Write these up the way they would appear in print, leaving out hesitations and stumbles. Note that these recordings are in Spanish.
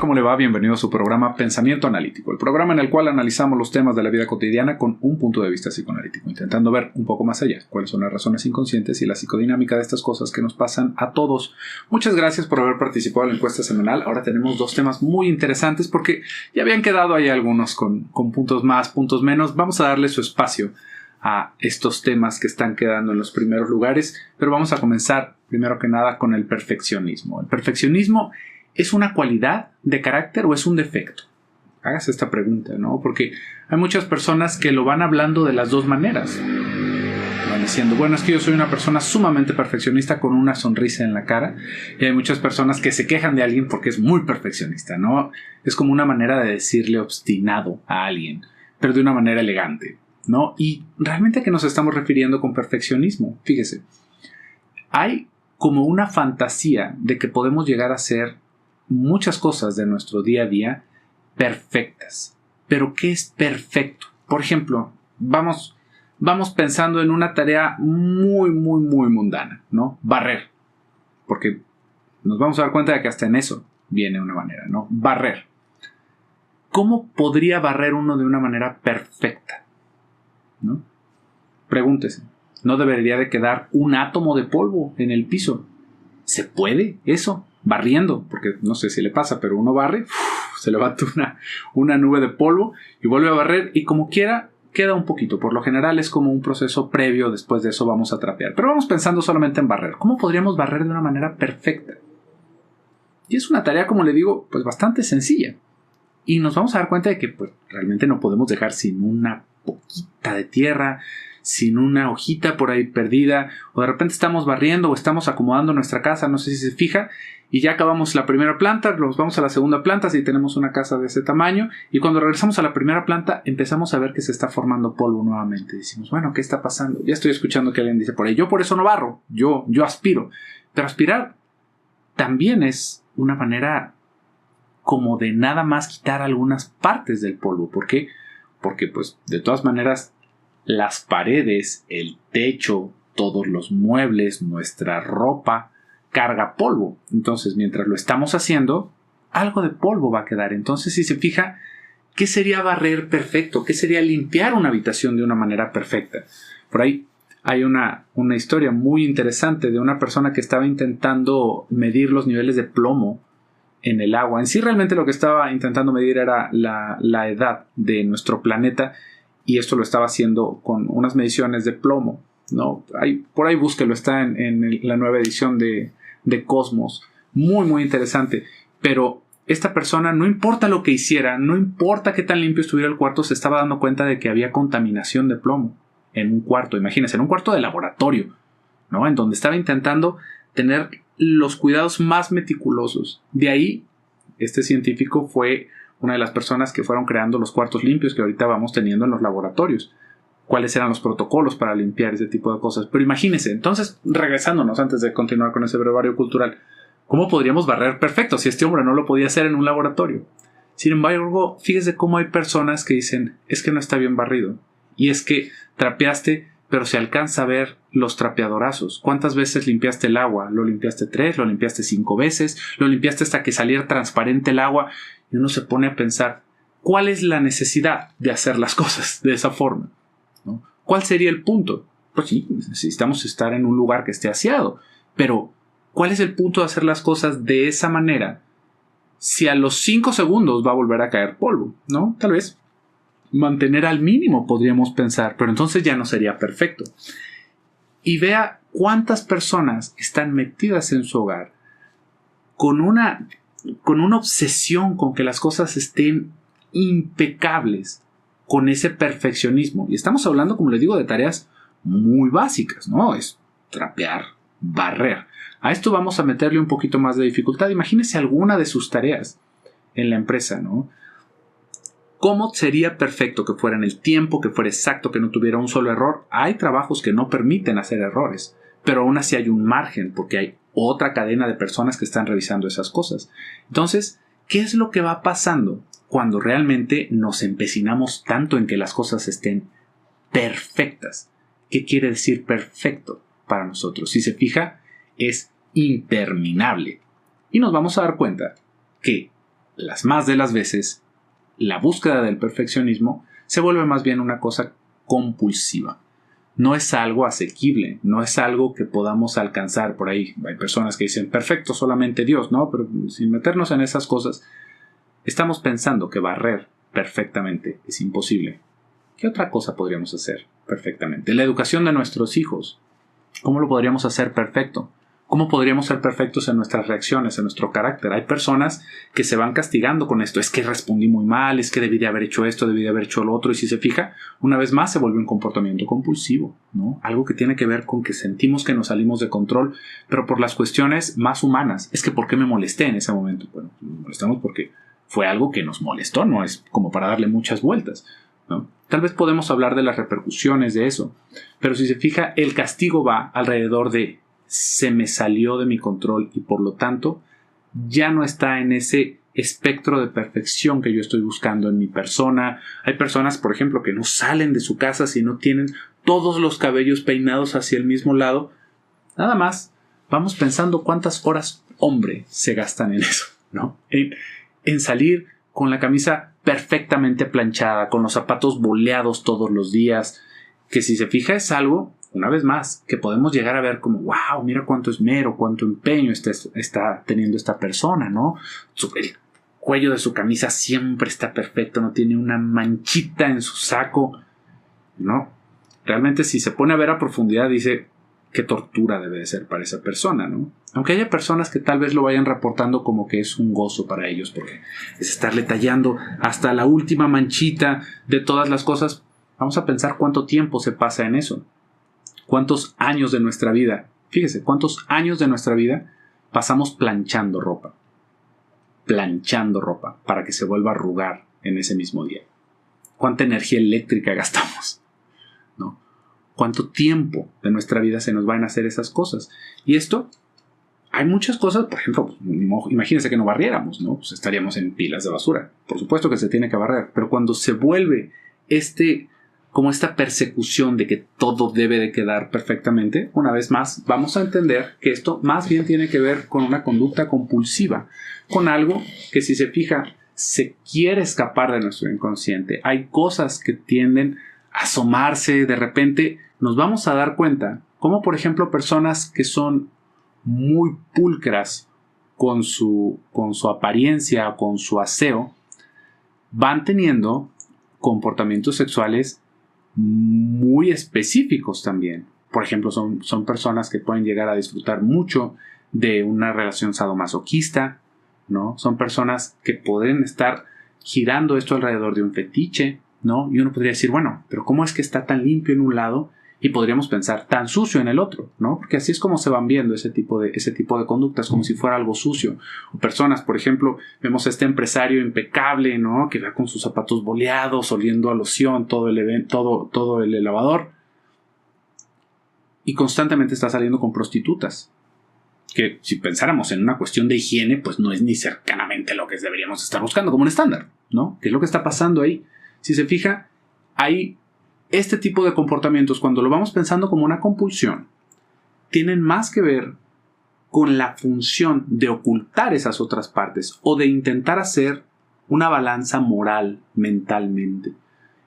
¿Cómo le va? Bienvenido a su programa Pensamiento Analítico, el programa en el cual analizamos los temas de la vida cotidiana con un punto de vista psicoanalítico, intentando ver un poco más allá cuáles son las razones inconscientes y la psicodinámica de estas cosas que nos pasan a todos. Muchas gracias por haber participado en la encuesta semanal. Ahora tenemos dos temas muy interesantes porque ya habían quedado ahí algunos con puntos más, puntos menos. Vamos a darle su espacio a estos temas que están quedando en los primeros lugares, pero vamos a comenzar primero que nada con el perfeccionismo. El perfeccionismo ¿es una cualidad de carácter o es un defecto? Hágase esta pregunta, ¿no? Porque hay muchas personas que lo van hablando de las dos maneras. Van diciendo, bueno, es que yo soy una persona sumamente perfeccionista con una sonrisa en la cara. Y hay muchas personas que se quejan de alguien porque es muy perfeccionista, ¿no? Es como una manera de decirle obstinado a alguien, pero de una manera elegante, ¿no? Y realmente, ¿a qué nos estamos refiriendo con perfeccionismo? Fíjese, hay como una fantasía de que podemos llegar a ser muchas cosas de nuestro día a día perfectas. Pero ¿qué es perfecto? Por ejemplo, vamos pensando en una tarea muy mundana, ¿no? Barrer. Porque nos vamos a dar cuenta de que hasta en eso viene una manera, ¿no? Barrer. ¿Cómo podría barrer uno de una manera perfecta? ¿No? Pregúntese. ¿No debería de quedar un átomo de polvo en el piso? ¿Se puede eso? Barriendo, porque no sé si le pasa, pero uno barre, se levanta una nube de polvo y vuelve a barrer y como quiera queda un poquito. Por lo general es como un proceso previo, después de eso vamos a trapear. Pero vamos pensando solamente en barrer. ¿Cómo podríamos barrer de una manera perfecta? Y es una tarea, como le digo, pues bastante sencilla. Y nos vamos a dar cuenta de que pues, realmente no podemos dejar sin una poquita de tierra, sin una hojita por ahí perdida, o de repente estamos barriendo o estamos acomodando nuestra casa, no sé si se fija, y ya acabamos la primera planta, nos vamos a la segunda planta si tenemos una casa de ese tamaño, y cuando regresamos a la primera planta empezamos a ver que se está formando polvo nuevamente. Decimos, bueno, ¿qué está pasando? Ya estoy escuchando que alguien dice por ahí, yo por eso no barro, yo aspiro. Pero aspirar también es una manera como de nada más quitar algunas partes del polvo. ¿Por qué? Porque pues de todas maneras las paredes, el techo, todos los muebles, nuestra ropa carga polvo. Entonces, mientras lo estamos haciendo, algo de polvo va a quedar. Entonces, si se fija, ¿qué sería barrer perfecto? ¿Qué sería limpiar una habitación de una manera perfecta? Por ahí hay una historia muy interesante de una persona que estaba intentando medir los niveles de plomo en el agua. En sí, realmente lo que estaba intentando medir era la edad de nuestro planeta. Y esto lo estaba haciendo con unas mediciones de plomo, ¿no? Por ahí búsquelo, está en la nueva edición de Cosmos. Muy interesante. Pero esta persona, no importa lo que hiciera, no importa qué tan limpio estuviera el cuarto, se estaba dando cuenta de que había contaminación de plomo en un cuarto. Imagínense, en un cuarto de laboratorio, ¿no? En donde estaba intentando tener los cuidados más meticulosos. De ahí, este científico fue una de las personas que fueron creando los cuartos limpios que ahorita vamos teniendo en los laboratorios. ¿Cuáles eran los protocolos para limpiar ese tipo de cosas? Pero imagínense, entonces, regresándonos antes de continuar con ese brevario cultural, ¿cómo podríamos barrer perfecto si este hombre no lo podía hacer en un laboratorio? Sin embargo, fíjese cómo hay personas que dicen, es que no está bien barrido. Y es que trapeaste, pero se alcanza a ver los trapeadorazos. ¿Cuántas veces limpiaste el agua? ¿Lo limpiaste 3? ¿Lo limpiaste 5 veces? ¿Lo limpiaste hasta que saliera transparente el agua? Y uno se pone a pensar, ¿cuál es la necesidad de hacer las cosas de esa forma? ¿No? ¿Cuál sería el punto? Pues sí, necesitamos estar en un lugar que esté aseado. Pero, ¿cuál es el punto de hacer las cosas de esa manera si a los 5 segundos va a volver a caer polvo? ¿No? Tal vez mantener al mínimo podríamos pensar, pero entonces ya no sería perfecto. Y vea cuántas personas están metidas en su hogar con una obsesión con que las cosas estén impecables, con ese perfeccionismo. Y estamos hablando, como les digo, de tareas muy básicas, ¿no? Es trapear, barrer. A esto vamos a meterle un poquito más de dificultad. Imagínese alguna de sus tareas en la empresa, ¿no? ¿Cómo sería perfecto que fuera en el tiempo, que fuera exacto, que no tuviera un solo error? Hay trabajos que no permiten hacer errores, pero aún así hay un margen porque hay otra cadena de personas que están revisando esas cosas. Entonces, ¿qué es lo que va pasando cuando realmente nos empecinamos tanto en que las cosas estén perfectas? ¿Qué quiere decir perfecto para nosotros? Si se fija, es interminable. Y nos vamos a dar cuenta que las más de las veces, la búsqueda del perfeccionismo se vuelve más bien una cosa compulsiva. No es algo asequible, no es algo que podamos alcanzar por ahí. Hay personas que dicen, perfecto, solamente Dios, ¿no? Pero sin meternos en esas cosas, estamos pensando que barrer perfectamente es imposible. ¿Qué otra cosa podríamos hacer perfectamente? La educación de nuestros hijos. ¿Cómo lo podríamos hacer perfecto? ¿Cómo podríamos ser perfectos en nuestras reacciones, en nuestro carácter? Hay personas que se van castigando con esto. Es que respondí muy mal, es que debí de haber hecho esto, debí de haber hecho lo otro. Y si se fija, una vez más se vuelve un comportamiento compulsivo, ¿no? Algo que tiene que ver con que sentimos que nos salimos de control, pero por las cuestiones más humanas. Es que ¿por qué me molesté en ese momento? Bueno, nos molestamos porque fue algo que nos molestó, no es como para darle muchas vueltas, ¿no? Tal vez podemos hablar de las repercusiones de eso, pero si se fija, el castigo va alrededor de se me salió de mi control y por lo tanto ya no está en ese espectro de perfección que yo estoy buscando en mi persona. Hay personas, por ejemplo, que no salen de su casa si no tienen todos los cabellos peinados hacia el mismo lado. Nada más vamos pensando cuántas horas, hombre, se gastan en eso, ¿no? En salir con la camisa perfectamente planchada, con los zapatos boleados todos los días, que si se fija es algo, una vez más, que podemos llegar a ver como, wow, mira cuánto esmero, cuánto empeño está teniendo esta persona, ¿no? El cuello de su camisa siempre está perfecto, no tiene una manchita en su saco, ¿no? Realmente si se pone a ver a profundidad dice, qué tortura debe de ser para esa persona, ¿no? Aunque haya personas que tal vez lo vayan reportando como que es un gozo para ellos, porque es estarle tallando hasta la última manchita de todas las cosas. Vamos a pensar cuánto tiempo se pasa en eso. ¿Cuántos años de nuestra vida? Fíjese, ¿cuántos años de nuestra vida pasamos planchando ropa? Planchando ropa para que se vuelva a arrugar en ese mismo día. ¿Cuánta energía eléctrica gastamos? ¿No? ¿Cuánto tiempo de nuestra vida se nos van a hacer esas cosas? Y esto, hay muchas cosas, por ejemplo, imagínense que no barriéramos, ¿no? Pues estaríamos en pilas de basura. Por supuesto que se tiene que barrer, pero cuando se vuelve como esta persecución de que todo debe de quedar perfectamente, una vez más vamos a entender que esto más bien tiene que ver con una conducta compulsiva, con algo que si se fija se quiere escapar de nuestro inconsciente. Hay cosas que tienden a asomarse, de repente nos vamos a dar cuenta, como por ejemplo personas que son muy pulcras con su apariencia, con su aseo, van teniendo comportamientos sexuales muy específicos también. Por ejemplo, son personas que pueden llegar a disfrutar mucho de una relación sadomasoquista, ¿no? Son personas que pueden estar girando esto alrededor de un fetiche, ¿no? Y uno podría decir, bueno, pero ¿cómo es que está tan limpio en un lado y podríamos pensar tan sucio en el otro, ¿no? Porque así es como se van viendo ese tipo de conductas, como si fuera algo sucio. O personas, por ejemplo, vemos a este empresario impecable, ¿no? Que va con sus zapatos boleados, oliendo a loción, todo el elevador, y constantemente está saliendo con prostitutas. Que si pensáramos en una cuestión de higiene, pues no es ni cercanamente lo que deberíamos estar buscando como un estándar, ¿no? ¿Qué es lo que está pasando ahí? Si se fija, hay este tipo de comportamientos, cuando lo vamos pensando como una compulsión, tienen más que ver con la función de ocultar esas otras partes o de intentar hacer una balanza moral mentalmente.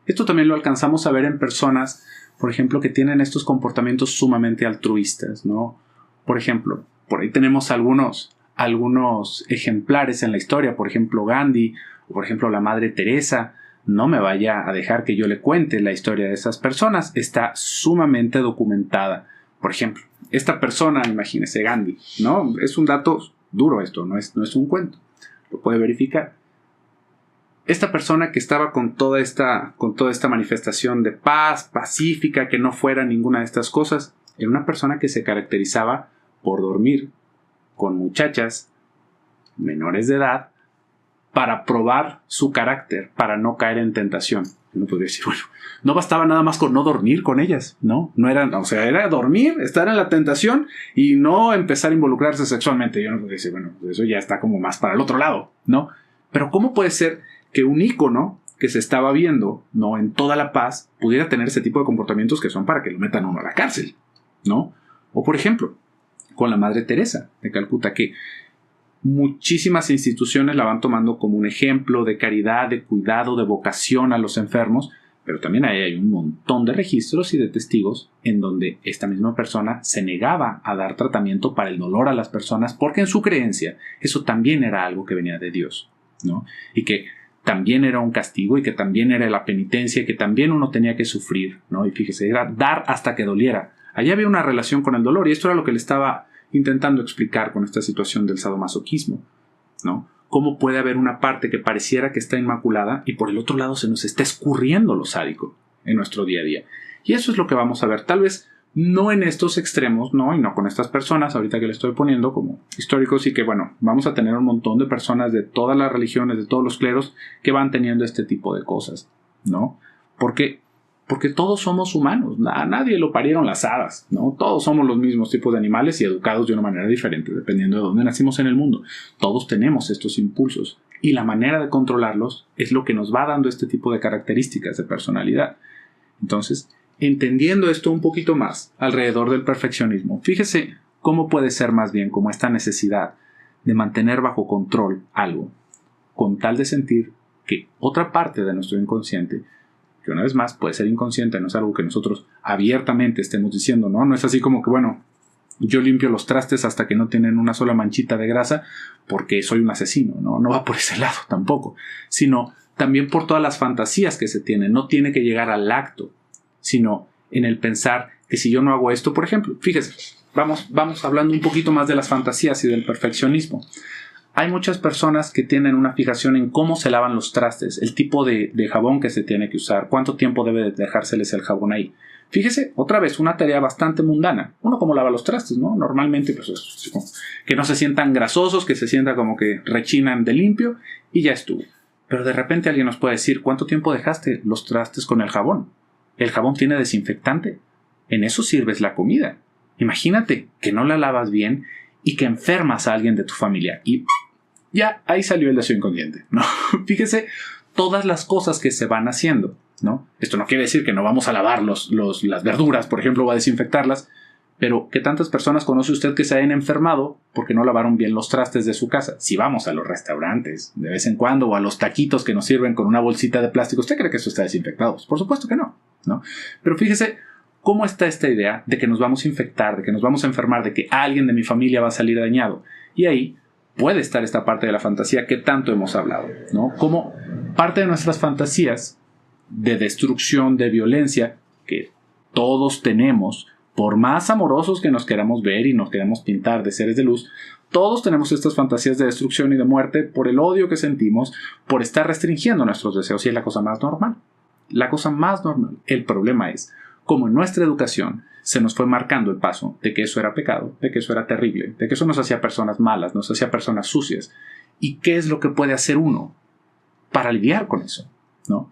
Esto también lo alcanzamos a ver en personas, por ejemplo, que tienen estos comportamientos sumamente altruistas, ¿no? Por ejemplo, por ahí tenemos algunos ejemplares en la historia, por ejemplo Gandhi, o por ejemplo la Madre Teresa. No me vaya a dejar que yo le cuente la historia de esas personas, está sumamente documentada. Por ejemplo, esta persona, imagínese Gandhi, ¿no? Es un dato duro esto, no es un cuento, lo puede verificar. Esta persona que estaba con toda esta manifestación de paz, pacífica, que no fuera ninguna de estas cosas, era una persona que se caracterizaba por dormir con muchachas menores de edad para probar su carácter, para no caer en tentación. Uno podría decir, bueno, no bastaba nada más con no dormir con ellas, ¿no? Era dormir, estar en la tentación y no empezar a involucrarse sexualmente. Yo no podría decir, bueno, eso ya está como más para el otro lado, ¿no? Pero ¿cómo puede ser que un ícono que se estaba viendo, ¿no?, en toda la paz, pudiera tener ese tipo de comportamientos que son para que lo metan uno a la cárcel, ¿no? O por ejemplo, con la Madre Teresa de Calcuta, que muchísimas instituciones la van tomando como un ejemplo de caridad, de cuidado, de vocación a los enfermos, pero también ahí hay un montón de registros y de testigos en donde esta misma persona se negaba a dar tratamiento para el dolor a las personas porque en su creencia eso también era algo que venía de Dios, ¿no? Y que también era un castigo y que también era la penitencia y que también uno tenía que sufrir, ¿no? Y fíjese, era dar hasta que doliera. Allá había una relación con el dolor y esto era lo que le estaba intentando explicar con esta situación del sadomasoquismo, ¿no? Cómo puede haber una parte que pareciera que está inmaculada y por el otro lado se nos está escurriendo lo sádico en nuestro día a día. Y eso es lo que vamos a ver, tal vez no en estos extremos, ¿no? Y no con estas personas ahorita que le estoy poniendo como históricos y que, bueno, vamos a tener un montón de personas de todas las religiones, de todos los cleros que van teniendo este tipo de cosas, ¿no? Porque todos somos humanos, a nadie lo parieron las hadas, ¿no? Todos somos los mismos tipos de animales y educados de una manera diferente, dependiendo de dónde nacimos en el mundo. Todos tenemos estos impulsos y la manera de controlarlos es lo que nos va dando este tipo de características de personalidad. Entonces, entendiendo esto un poquito más alrededor del perfeccionismo, fíjese cómo puede ser más bien como esta necesidad de mantener bajo control algo, con tal de sentir que otra parte de nuestro inconsciente, que una vez más puede ser inconsciente, no es algo que nosotros abiertamente estemos diciendo, ¿no? No es así como que, bueno, yo limpio los trastes hasta que no tienen una sola manchita de grasa porque soy un asesino, ¿no? No va por ese lado tampoco, sino también por todas las fantasías que se tienen. No tiene que llegar al acto, sino en el pensar que si yo no hago esto, por ejemplo, fíjese, vamos hablando un poquito más de las fantasías y del perfeccionismo. Hay muchas personas que tienen una fijación en cómo se lavan los trastes, el tipo de jabón que se tiene que usar, cuánto tiempo debe de dejárseles el jabón ahí. Fíjese, otra vez, una tarea bastante mundana. Uno como lava los trastes, ¿no? Normalmente, pues, que no se sientan grasosos, que se sienta como que rechinan de limpio y ya estuvo. Pero de repente alguien nos puede decir, ¿cuánto tiempo dejaste los trastes con el jabón? ¿El jabón tiene desinfectante? En eso sirves la comida. Imagínate que no la lavas bien y que enfermas a alguien de tu familia y ya ahí salió el deseo inconsciente, ¿no? Fíjese todas las cosas que se van haciendo, ¿no? Esto no quiere decir que no vamos a lavar las verduras, por ejemplo, o a desinfectarlas, pero ¿qué tantas personas conoce usted que se hayan enfermado porque no lavaron bien los trastes de su casa? Si vamos a los restaurantes de vez en cuando o a los taquitos que nos sirven con una bolsita de plástico, ¿usted cree que eso está desinfectado? Por supuesto que no, ¿no? Pero fíjese cómo está esta idea de que nos vamos a infectar, de que nos vamos a enfermar, de que alguien de mi familia va a salir dañado. Y ahí puede estar esta parte de la fantasía que tanto hemos hablado, ¿no? Como parte de nuestras fantasías de destrucción, de violencia, que todos tenemos, por más amorosos que nos queramos ver y nos queramos pintar de seres de luz, todos tenemos estas fantasías de destrucción y de muerte por el odio que sentimos, por estar restringiendo nuestros deseos, y es la cosa más normal. La cosa más normal. El problema es cómo en nuestra educación se nos fue marcando el paso de que eso era pecado, de que eso era terrible, de que eso nos hacía personas malas, nos hacía personas sucias. ¿Y qué es lo que puede hacer uno para lidiar con eso? ¿No?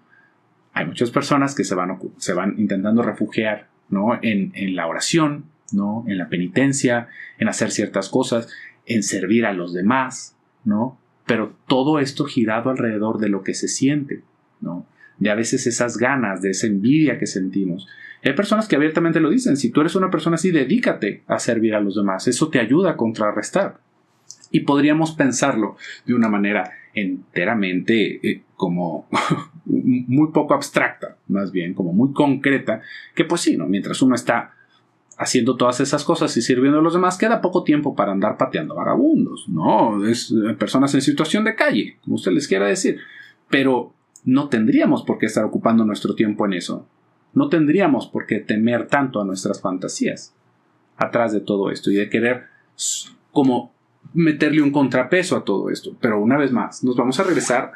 Hay muchas personas que se van intentando refugiar, ¿no? en la oración, ¿no? En la penitencia, en hacer ciertas cosas, en servir a los demás, ¿no? Pero todo esto girado alrededor de lo que se siente, ¿no? De a veces esas ganas, de esa envidia que sentimos. Hay personas que abiertamente lo dicen, si tú eres una persona así, dedícate a servir a los demás, eso te ayuda a contrarrestar. Y podríamos pensarlo de una manera enteramente como muy poco abstracta, más bien como muy concreta, que pues sí, ¿no? Mientras uno está haciendo todas esas cosas y sirviendo a los demás, queda poco tiempo para andar pateando vagabundos, ¿no? Es personas en situación de calle, como usted les quiera decir, pero no tendríamos por qué estar ocupando nuestro tiempo en eso. No tendríamos por qué temer tanto a nuestras fantasías atrás de todo esto y de querer como meterle un contrapeso a todo esto. Pero una vez más, nos vamos a regresar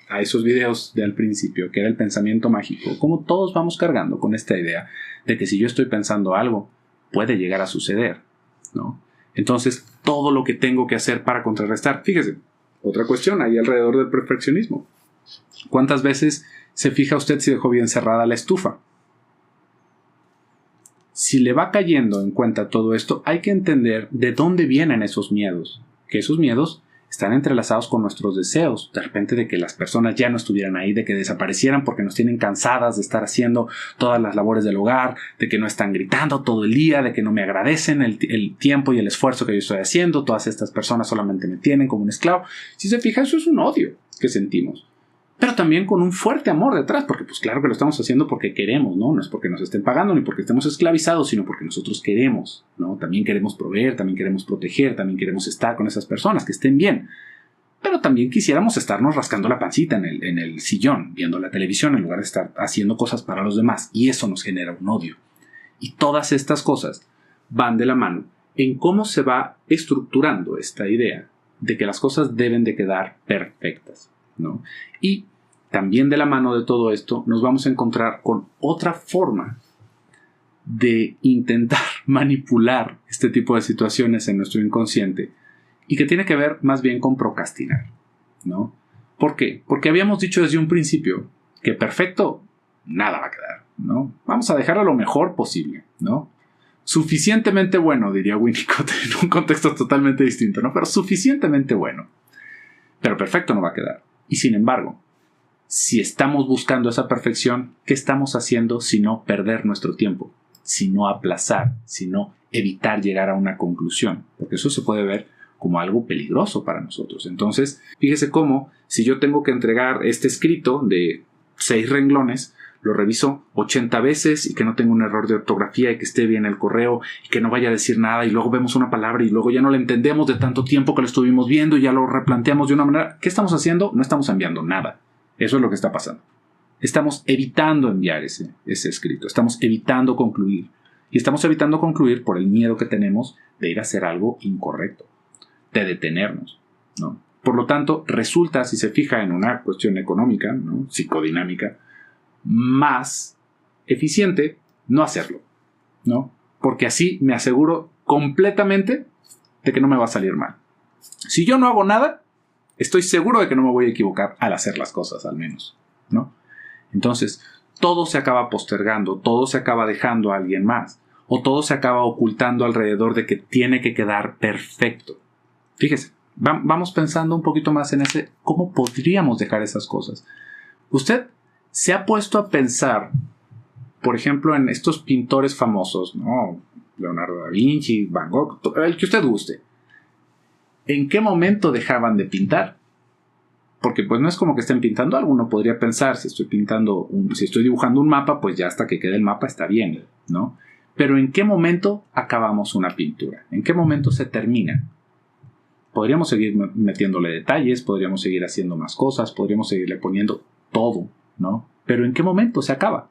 a esos videos de al principio, que era el pensamiento mágico. Como todos vamos cargando con esta idea de que si yo estoy pensando algo, puede llegar a suceder, ¿no? Entonces, todo lo que tengo que hacer para contrarrestar. Fíjese, otra cuestión ahí alrededor del perfeccionismo. ¿Cuántas veces se fija usted si dejó bien cerrada la estufa? Si le va cayendo en cuenta todo esto, hay que entender de dónde vienen esos miedos. Que esos miedos están entrelazados con nuestros deseos, de repente de que las personas ya no estuvieran ahí, de que desaparecieran porque nos tienen cansadas de estar haciendo todas las labores del hogar, de que no están gritando todo el día, de que no me agradecen el tiempo y el esfuerzo que yo estoy haciendo, todas estas personas solamente me tienen como un esclavo. Si se fija, eso es un odio que sentimos, pero también con un fuerte amor detrás, porque pues claro que lo estamos haciendo porque queremos, ¿no? No es porque nos estén pagando ni porque estemos esclavizados, sino porque nosotros queremos, ¿no? También queremos proveer, también queremos proteger, también queremos estar con esas personas, que estén bien. Pero también quisiéramos estarnos rascando la pancita en el sillón, viendo la televisión, en lugar de estar haciendo cosas para los demás, y eso nos genera un odio. Y todas estas cosas van de la mano en cómo se va estructurando esta idea de que las cosas deben de quedar perfectas, ¿no? Y también de la mano de todo esto nos vamos a encontrar con otra forma de intentar manipular este tipo de situaciones en nuestro inconsciente y que tiene que ver más bien con procrastinar, ¿no? ¿Por qué? Porque habíamos dicho desde un principio que perfecto nada va a quedar, ¿no? Vamos a dejarlo lo mejor posible, ¿no? Suficientemente bueno, diría Winnicott, en un contexto totalmente distinto, ¿no? Pero suficientemente bueno. Pero perfecto no va a quedar. Y sin embargo, si estamos buscando esa perfección, ¿qué estamos haciendo sino perder nuestro tiempo? Sino aplazar, sino evitar llegar a una conclusión. Porque eso se puede ver como algo peligroso para nosotros. Entonces, fíjese cómo, si yo tengo que entregar este escrito de 6 renglones, lo reviso 80 veces y que no tenga un error de ortografía y que esté bien el correo y que no vaya a decir nada y luego vemos una palabra y luego ya no la entendemos de tanto tiempo que lo estuvimos viendo y ya lo replanteamos de una manera. ¿Qué estamos haciendo? No estamos enviando nada. Eso es lo que está pasando. Estamos evitando enviar ese escrito. Estamos evitando concluir. Y estamos evitando concluir por el miedo que tenemos de ir a hacer algo incorrecto, de detenernos, ¿no? Por lo tanto, resulta, si se fija en una cuestión económica, ¿no? Psicodinámica, más eficiente no hacerlo, ¿no? Porque así me aseguro completamente de que no me va a salir mal. Si yo no hago nada, estoy seguro de que no me voy a equivocar al hacer las cosas, al menos, ¿no? Entonces, todo se acaba postergando, todo se acaba dejando a alguien más, o todo se acaba ocultando alrededor de que tiene que quedar perfecto. Fíjese, vamos pensando un poquito más en cómo podríamos dejar esas cosas. Usted se ha puesto a pensar, por ejemplo, en estos pintores famosos, ¿no? Leonardo da Vinci, Van Gogh, el que usted guste. ¿En qué momento dejaban de pintar? Porque pues no es como que estén pintando algo. Uno podría pensar, si estoy dibujando un mapa, pues ya hasta que quede el mapa está bien, ¿no? Pero ¿en qué momento acabamos una pintura? ¿En qué momento se termina? Podríamos seguir metiéndole detalles, podríamos seguir haciendo más cosas, podríamos seguirle poniendo todo, ¿no? Pero ¿en qué momento se acaba?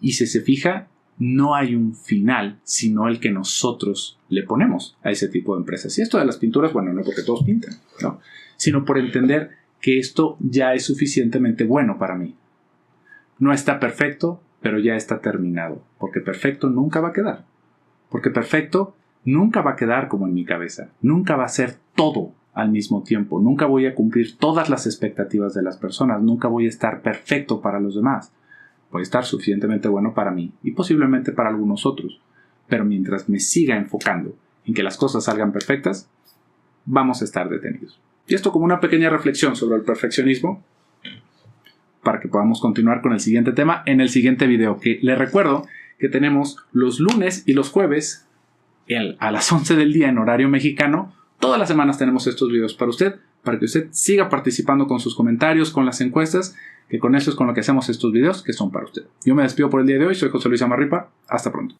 Y si se fija, no hay un final, sino el que nosotros le ponemos a ese tipo de empresas. Y esto de las pinturas, bueno, no porque todos pintan, ¿no? Sino por entender que esto ya es suficientemente bueno para mí. No está perfecto, pero ya está terminado, porque perfecto nunca va a quedar. Porque perfecto nunca va a quedar como en mi cabeza. Nunca va a ser todo al mismo tiempo. Nunca voy a cumplir todas las expectativas de las personas. Nunca voy a estar perfecto para los demás. Voy a estar suficientemente bueno para mí y posiblemente para algunos otros. Pero mientras me siga enfocando en que las cosas salgan perfectas, vamos a estar detenidos. Y esto como una pequeña reflexión sobre el perfeccionismo para que podamos continuar con el siguiente tema en el siguiente video, que les recuerdo que tenemos los lunes y los jueves a las 11 del día en horario mexicano. Todas las semanas tenemos estos videos para que usted siga participando con sus comentarios, con las encuestas, que con eso es con lo que hacemos estos videos, que son para usted. Yo me despido por el día de hoy, soy José Luis Amarripa, hasta pronto.